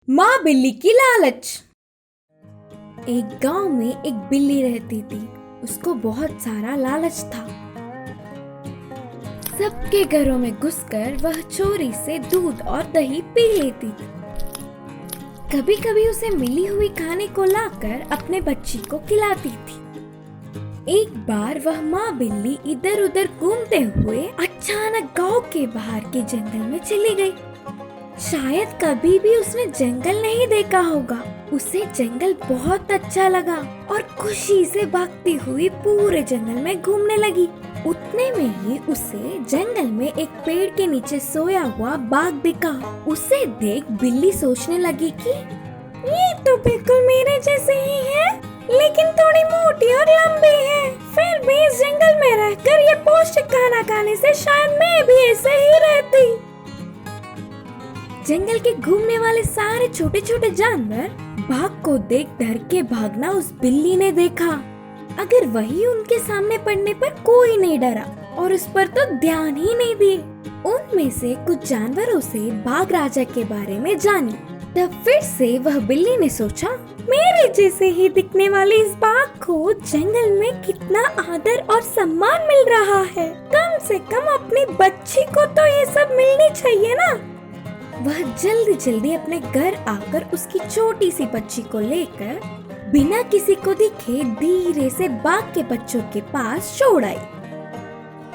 माँ बिल्ली की लालच। एक गांव में एक बिल्ली रहती थी। उसको बहुत सारा लालच था। सबके घरों में घुसकर वह चोरी से दूध और दही पी लेती थी। कभी कभी उसे मिली हुई खाने को लाकर अपने बच्ची को खिलाती थी। एक बार वह माँ बिल्ली इधर उधर घूमते हुए अचानक गांव के बाहर के जंगल में चली गई। शायद कभी भी उसने जंगल नहीं देखा होगा। उसे जंगल बहुत अच्छा लगा और खुशी से भागती हुई पूरे जंगल में घूमने लगी। उतने में ही उसे जंगल में एक पेड़ के नीचे सोया हुआ बाघ दिखा। उसे देख बिल्ली सोचने लगी कि ये तो बिल्कुल मेरे जैसे ही है, लेकिन थोड़ी मोटी और लंबी है। फिर भी इस जंगल में रहकर ये पौष्टिक खाना खाने से शायद मैं भी ऐसे ही रहती। जंगल के घूमने वाले सारे छोटे छोटे जानवर बाघ को देख डर के भागना उस बिल्ली ने देखा। अगर वही उनके सामने पड़ने पर कोई नहीं डरा और उस पर तो ध्यान ही नहीं दिए। उनमें से कुछ जानवरों से बाघ राजा के बारे में जानी। तब फिर से वह बिल्ली ने सोचा, मेरे जैसे ही दिखने वाले इस बाघ को जंगल में कितना आदर और सम्मान मिल रहा है। कम से कम अपनी बच्ची को तो ये सब मिलनी चाहिए ना। वह जल्दी जल्दी अपने घर आकर उसकी छोटी सी बच्ची को लेकर बिना किसी को दिखे धीरे से बाघ के बच्चों के पास छोड़ आई।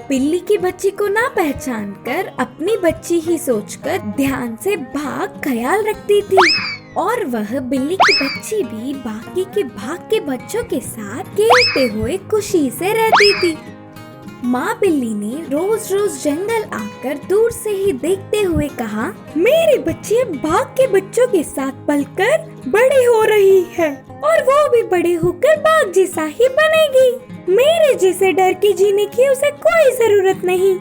बिल्ली की बच्ची को ना पहचान कर अपनी बच्ची ही सोचकर ध्यान से बाघ ख्याल रखती थी और वह बिल्ली की बच्ची भी बाकी के बाघ के बच्चों के साथ खेलते हुए खुशी से रहती थी। माँ बिल्ली ने रोज रोज जंगल आकर दूर से ही देखते हुए कहा, मेरी बच्ची अब बाघ के बच्चों के साथ पलकर बड़ी हो रही है और वो भी बड़े होकर बाघ जैसा ही बनेगी। मेरे जैसे डर के जीने की उसे कोई जरूरत नहीं।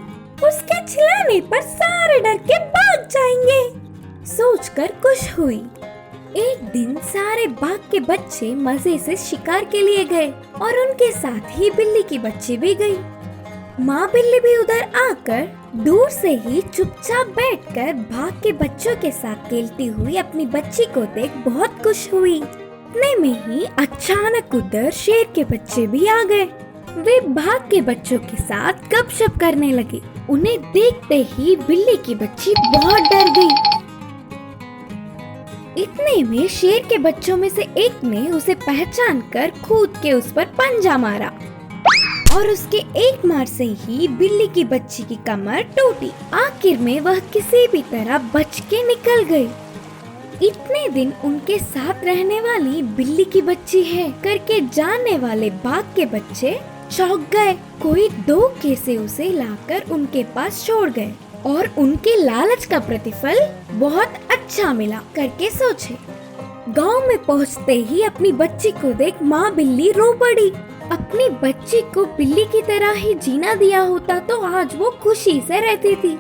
उसके चिल्लाने पर सारे डर के भाग जाएंगे। सोचकर खुश हुई। एक दिन सारे बाघ के बच्चे मजे से शिकार के लिए गए और उनके साथ ही बिल्ली की बच्ची भी गई। माँ बिल्ली भी उधर आकर दूर से ही चुपचाप बैठकर बाघ के बच्चों के साथ खेलती हुई अपनी बच्ची को देख बहुत खुश हुई। इतने में ही अचानक उधर शेर के बच्चे भी आ गए। वे बाघ के बच्चों के साथ गपशप करने लगे। उन्हें देखते ही बिल्ली की बच्ची बहुत डर गई। इतने में शेर के बच्चों में से एक ने उसे पहचान कर कूद के उस पर पंजा मारा और उसके एक मार से ही बिल्ली की बच्ची की कमर टूटी। आखिर में वह किसी भी तरह बच के निकल गई। इतने दिन उनके साथ रहने वाली बिल्ली की बच्ची है करके जानने वाले बाघ के बच्चे चौंक गए। कोई धोखे से उसे लाकर उनके पास छोड़ गए और उनके लालच का प्रतिफल बहुत अच्छा मिला करके सोचे। गांव में पहुंचते ही अपनी बच्ची को देख माँ बिल्ली रो पड़ी। अपनी बच्ची को बिल्ली की तरह ही जीना दिया होता तो आज वो खुशी से रहती थी।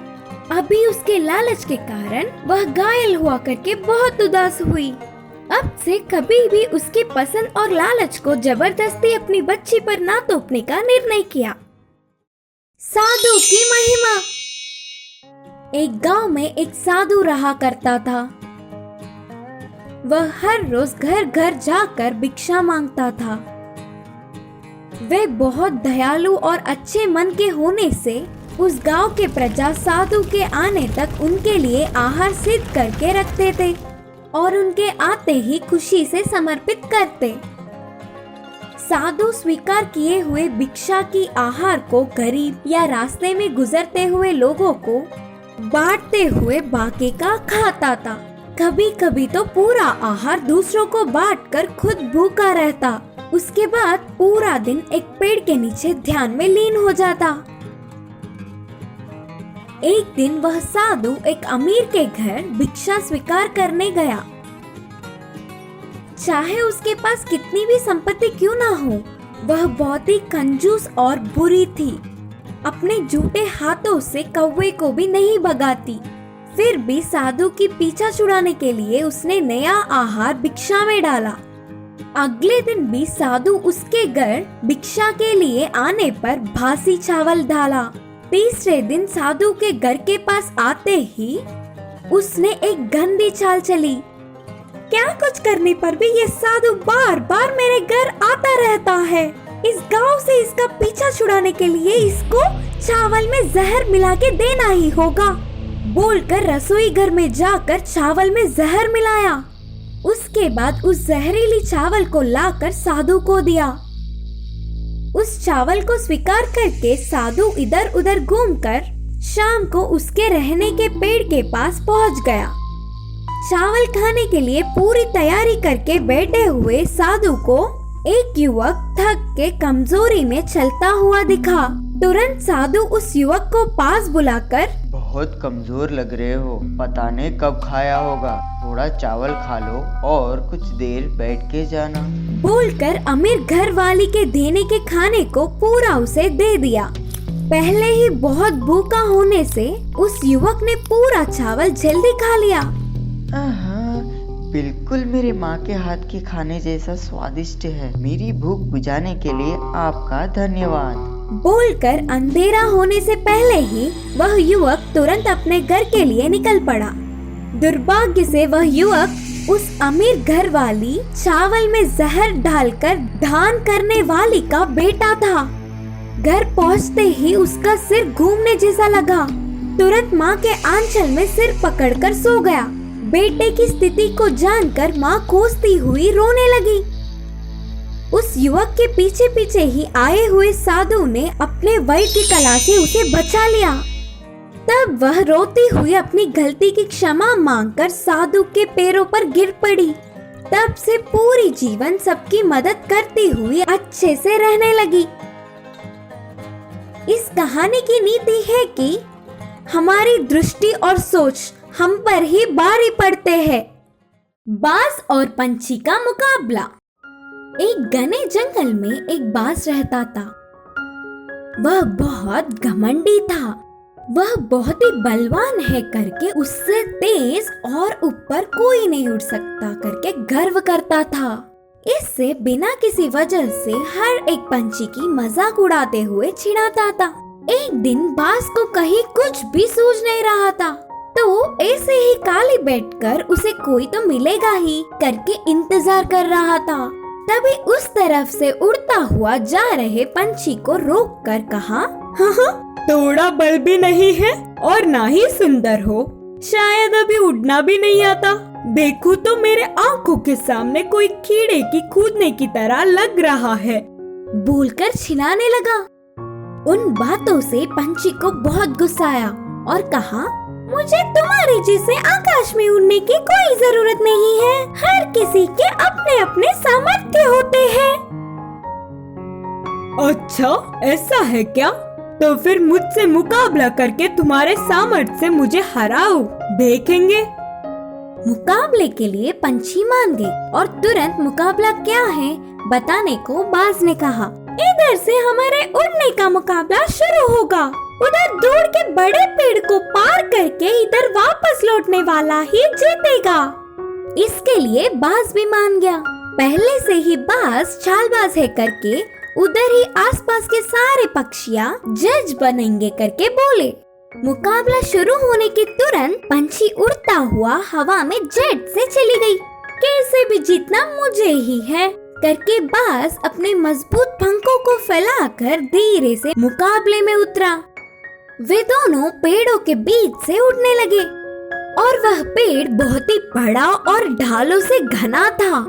अभी उसके लालच के कारण वह घायल हुआ करके बहुत उदास हुई। अब से कभी भी उसकी पसंद और लालच को जबरदस्ती अपनी बच्ची पर ना थोपने का निर्णय किया। साधु की महिमा। एक गांव में एक साधु रहा करता था। वह हर रोज घर घर जाकर भिक्षा मांगता था। वे बहुत दयालु और अच्छे मन के होने से उस गांव के प्रजा साधु के आने तक उनके लिए आहार सिद्ध करके रखते थे और उनके आते ही खुशी से समर्पित करते। साधु स्वीकार किए हुए भिक्षा की आहार को गरीब या रास्ते में गुजरते हुए लोगों को बांटते हुए बाकी का खाता था। कभी कभी तो पूरा आहार दूसरों को बांटकर खुद भूखा रहता। उसके बाद पूरा दिन एक पेड़ के नीचे ध्यान में लीन हो जाता। एक दिन वह साधु एक अमीर के घर भिक्षा स्वीकार करने गया। चाहे उसके पास कितनी भी संपत्ति क्यों ना हो, वह बहुत ही कंजूस और बुरी थी। अपने झूठे हाथों से कौवे को भी नहीं भगाती। फिर भी साधु की पीछा छुड़ाने के लिए उसने नया आहार भिक्षा में डाला। अगले दिन भी साधु उसके घर भिक्षा के लिए आने पर बासी चावल डाला। तीसरे दिन साधु के घर के पास आते ही उसने एक गंदी चाल चली। क्या कुछ करने पर भी ये साधु बार बार मेरे घर आता रहता है। इस गांव से इसका पीछा छुड़ाने के लिए इसको चावल में जहर मिला के देना ही होगा। बोलकर रसोई घर में जाकर चावल में जहर मिलाया। उसके बाद उस जहरीली चावल को लाकर साधु को दिया। उस चावल को स्वीकार करके साधु इधर उधर घूमकर शाम को उसके रहने के पेड़ के पास पहुंच गया। चावल खाने के लिए पूरी तैयारी करके बैठे हुए साधु को एक युवक थक के कमजोरी में चलता हुआ दिखा। तुरंत साधु उस युवक को पास बुलाकर, बहुत कमजोर लग रहे हो, पता नहीं कब खाया होगा, थोड़ा चावल खा लो और कुछ देर बैठ के जाना, बोलकर अमीर घर वाली के देने के खाने को पूरा उसे दे दिया। पहले ही बहुत भूखा होने से उस युवक ने पूरा चावल जल्दी खा लिया। बिल्कुल मेरे माँ के हाथ के खाने जैसा स्वादिष्ट है। मेरी भूख बुझाने के लिए आपका धन्यवाद, बोलकर अंधेरा होने से पहले ही वह युवक तुरंत अपने घर के लिए निकल पड़ा। दुर्भाग्य से वह युवक उस अमीर घर वाली चावल में जहर डालकर दान करने वाली का बेटा था। घर पहुंचते ही उसका सिर घूमने जैसा लगा। तुरंत माँ के आंचल में सिर पकड़कर सो गया। बेटे की स्थिति को जानकर माँ कोसती हुई रोने लगी। उस युवक के पीछे पीछे ही आए हुए साधु ने अपने वैद्य की कला से उसे बचा लिया। तब वह रोती हुई अपनी गलती की क्षमा मांगकर साधु के पैरों पर गिर पड़ी। तब से पूरी जीवन सबकी मदद करती हुई अच्छे से रहने लगी। इस कहानी की नीति है कि हमारी दृष्टि और सोच हम पर ही भारी पड़ते हैं। बाज और पंछी का मुकाबला। एक घने जंगल में एक बाज रहता था। वह बहुत घमंडी था। वह बहुत ही बलवान है करके उससे तेज और ऊपर कोई नहीं उड़ सकता करके गर्व करता था। इससे बिना किसी वजह से हर एक पंछी की मजाक उड़ाते हुए चिढ़ाता था। एक दिन बाज को कहीं कुछ भी सूझ नहीं रहा था, तो ऐसे ही खाली बैठकर उसे कोई तो मिलेगा ही करके इंतजार कर रहा था। तभी उस तरफ से उड़ता हुआ जा रहे पंछी को रोककर कहा, थोड़ा बल भी नहीं है और ना ही सुंदर हो, शायद अभी उड़ना भी नहीं आता। देखो तो मेरे आंखों के सामने कोई कीड़े की कूदने की तरह लग रहा है, बोलकर चिल्लाने लगा। उन बातों से पंछी को बहुत गुस्सा आया और कहा, मुझे तुम्हारे जैसे आकाश में उड़ने की कोई जरूरत नहीं है। हर किसी के अपने अपने सामर्थ्य होते हैं। अच्छा, ऐसा है क्या? तो फिर मुझसे मुकाबला करके तुम्हारे सामर्थ्य से मुझे हराओ, देखेंगे। मुकाबले के लिए पंछी मान गई और तुरंत मुकाबला क्या है बताने को बाज ने कहा, इधर से हमारे उड़ने का मुकाबला शुरू होगा। उधर दूर के बड़े पेड़ को पार करके इधर वापस लौटने वाला ही जीतेगा। इसके लिए बाज भी मान गया। पहले से ही बाज चालबाज है करके उधर ही आसपास के सारे पक्षियाँ जज बनेंगे करके बोले। मुकाबला शुरू होने के तुरंत पंछी उड़ता हुआ हवा में जेट से चली गई। कैसे भी जीतना मुझे ही है करके बाज अपने मजबूत पंखों को फैलाकर धीरे से मुकाबले में उतरा। वे दोनों पेड़ों के बीच से उड़ने लगे और वह पेड़ बहुत ही बड़ा और ढालों से घना था।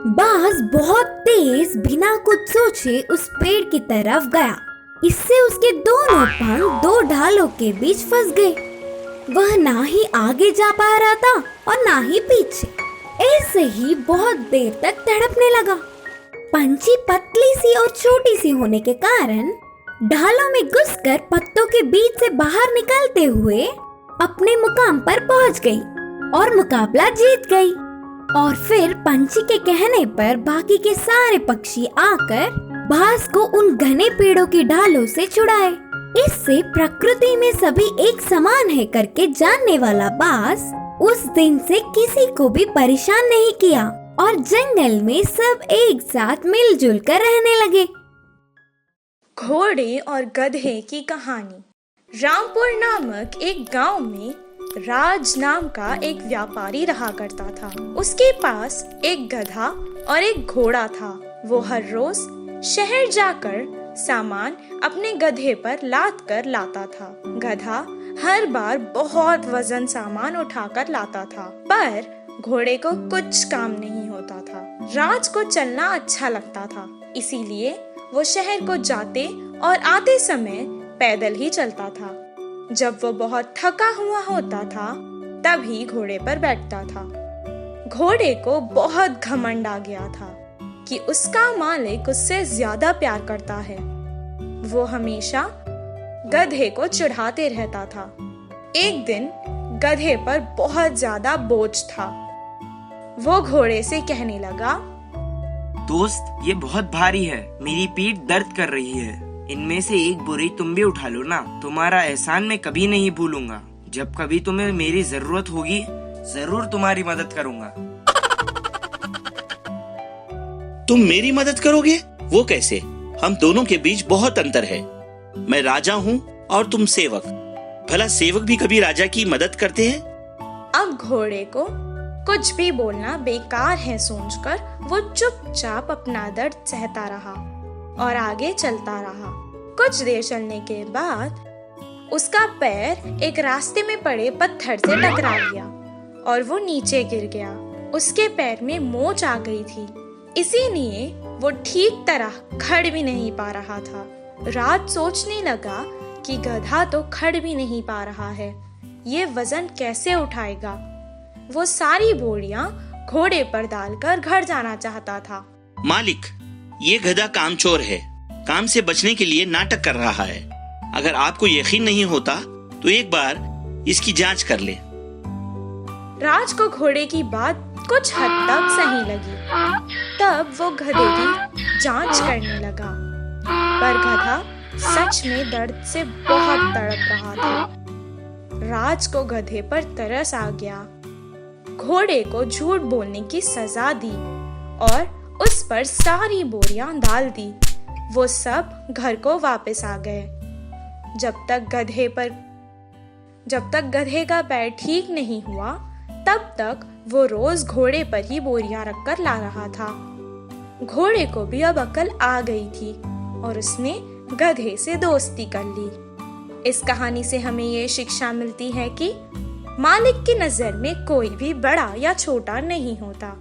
बाज बहुत तेज बिना कुछ सोचे उस पेड़ की तरफ गया। इससे उसके दोनों पंख दो ढालों के बीच फंस गए। वह ना ही आगे जा पा रहा था और ना ही पीछे। ऐसे ही बहुत देर तक तड़पने लगा। पंछी पतली सी और छोटी सी होने के कारण ढालों में घुसकर पत्तों के बीच से बाहर निकलते हुए अपने मुकाम पर पहुंच गई और मुकाबला जीत गई। और फिर पंछी के कहने पर बाकी के सारे पक्षी आकर बाज को उन घने पेड़ों की ढालों से छुड़ाए। इससे प्रकृति में सभी एक समान है करके जानने वाला बाज उस दिन से किसी को भी परेशान नहीं किया और जंगल में सब एक साथ मिलजुल कर रहने लगे। घोड़े और गधे की कहानी। रामपुर नामक एक गांव में राज नाम का एक व्यापारी रहा करता था। उसके पास एक गधा और एक घोड़ा था। वो हर रोज शहर जाकर सामान अपने गधे पर लाद कर लाता था। गधा हर बार बहुत वजन सामान उठाकर लाता था, पर घोड़े को कुछ काम नहीं होता था। राज को चलना अच्छा लगता था, इसीलिए वो शहर को जाते और आते समय पैदल ही चलता था। जब वो बहुत थका हुआ होता था, तभी घोड़े पर बैठता था। घोड़े को बहुत घमंड आ गया था कि उसका मालिक उससे ज्यादा प्यार करता है। वो हमेशा गधे को चिढ़ाते रहता था। एक दिन गधे पर बहुत ज्यादा बोझ था। वो घोड़े से कहने लगा, दोस्त, ये बहुत भारी है, मेरी पीठ दर्द कर रही है। इनमें से एक बोरी तुम भी उठा लो ना। तुम्हारा एहसान मैं कभी नहीं भूलूंगा। जब कभी तुम्हें मेरी जरूरत होगी, जरूर तुम्हारी मदद करूंगा। तुम मेरी मदद करोगे? वो कैसे? हम दोनों के बीच बहुत अंतर है। मैं राजा हूँ और तुम सेवक। भला सेवक भी कभी राजा की मदद करते हैं? अब घोड़े को कुछ भी बोलना बेकार है सोचकर वो चुपचाप अपना दर्द सहता रहा और आगे चलता रहा। कुछ देर चलने के बाद उसका पैर एक रास्ते में पड़े पत्थर से टकरा गया और वो नीचे गिर गया। उसके पैर में मोच आ गई थी, इसीलिए वो ठीक तरह खड़ भी नहीं पा रहा था। राज सोचने लगा कि गधा तो खड़ भी नहीं पा रहा है, ये वजन कैसे उठाएगा। वो सारी बोरियां घोड़े पर डालकर घर जाना चाहता था। मालिक, ये गधा कामचोर है, काम से बचने के लिए नाटक कर रहा है। अगर आपको यकीन नहीं होता तो एक बार इसकी जांच कर ले। राज को घोड़े की बात कुछ हद तक सही लगी। तब वो गधे की जांच करने लगा, पर गधा सच में दर्द से बहुत तड़प रहा था। राज को गधे पर तरस आ गया। घोड़े को झूठ बोलने की सजा दी और उस पर सारी बोरियां डाल दी। वो सब घर को वापस आ गए। जब तक गधे का पैर ठीक नहीं हुआ, तब तक वो रोज घोड़े पर ही बोरियां रखकर ला रहा था। घोड़े को भी अब अकल आ गई थी और उसने गधे से दोस्ती कर ली। इस कहानी से हमें ये शिक्षा मिलती है कि मालिक की नजर में कोई भी बड़ा या छोटा नहीं होता।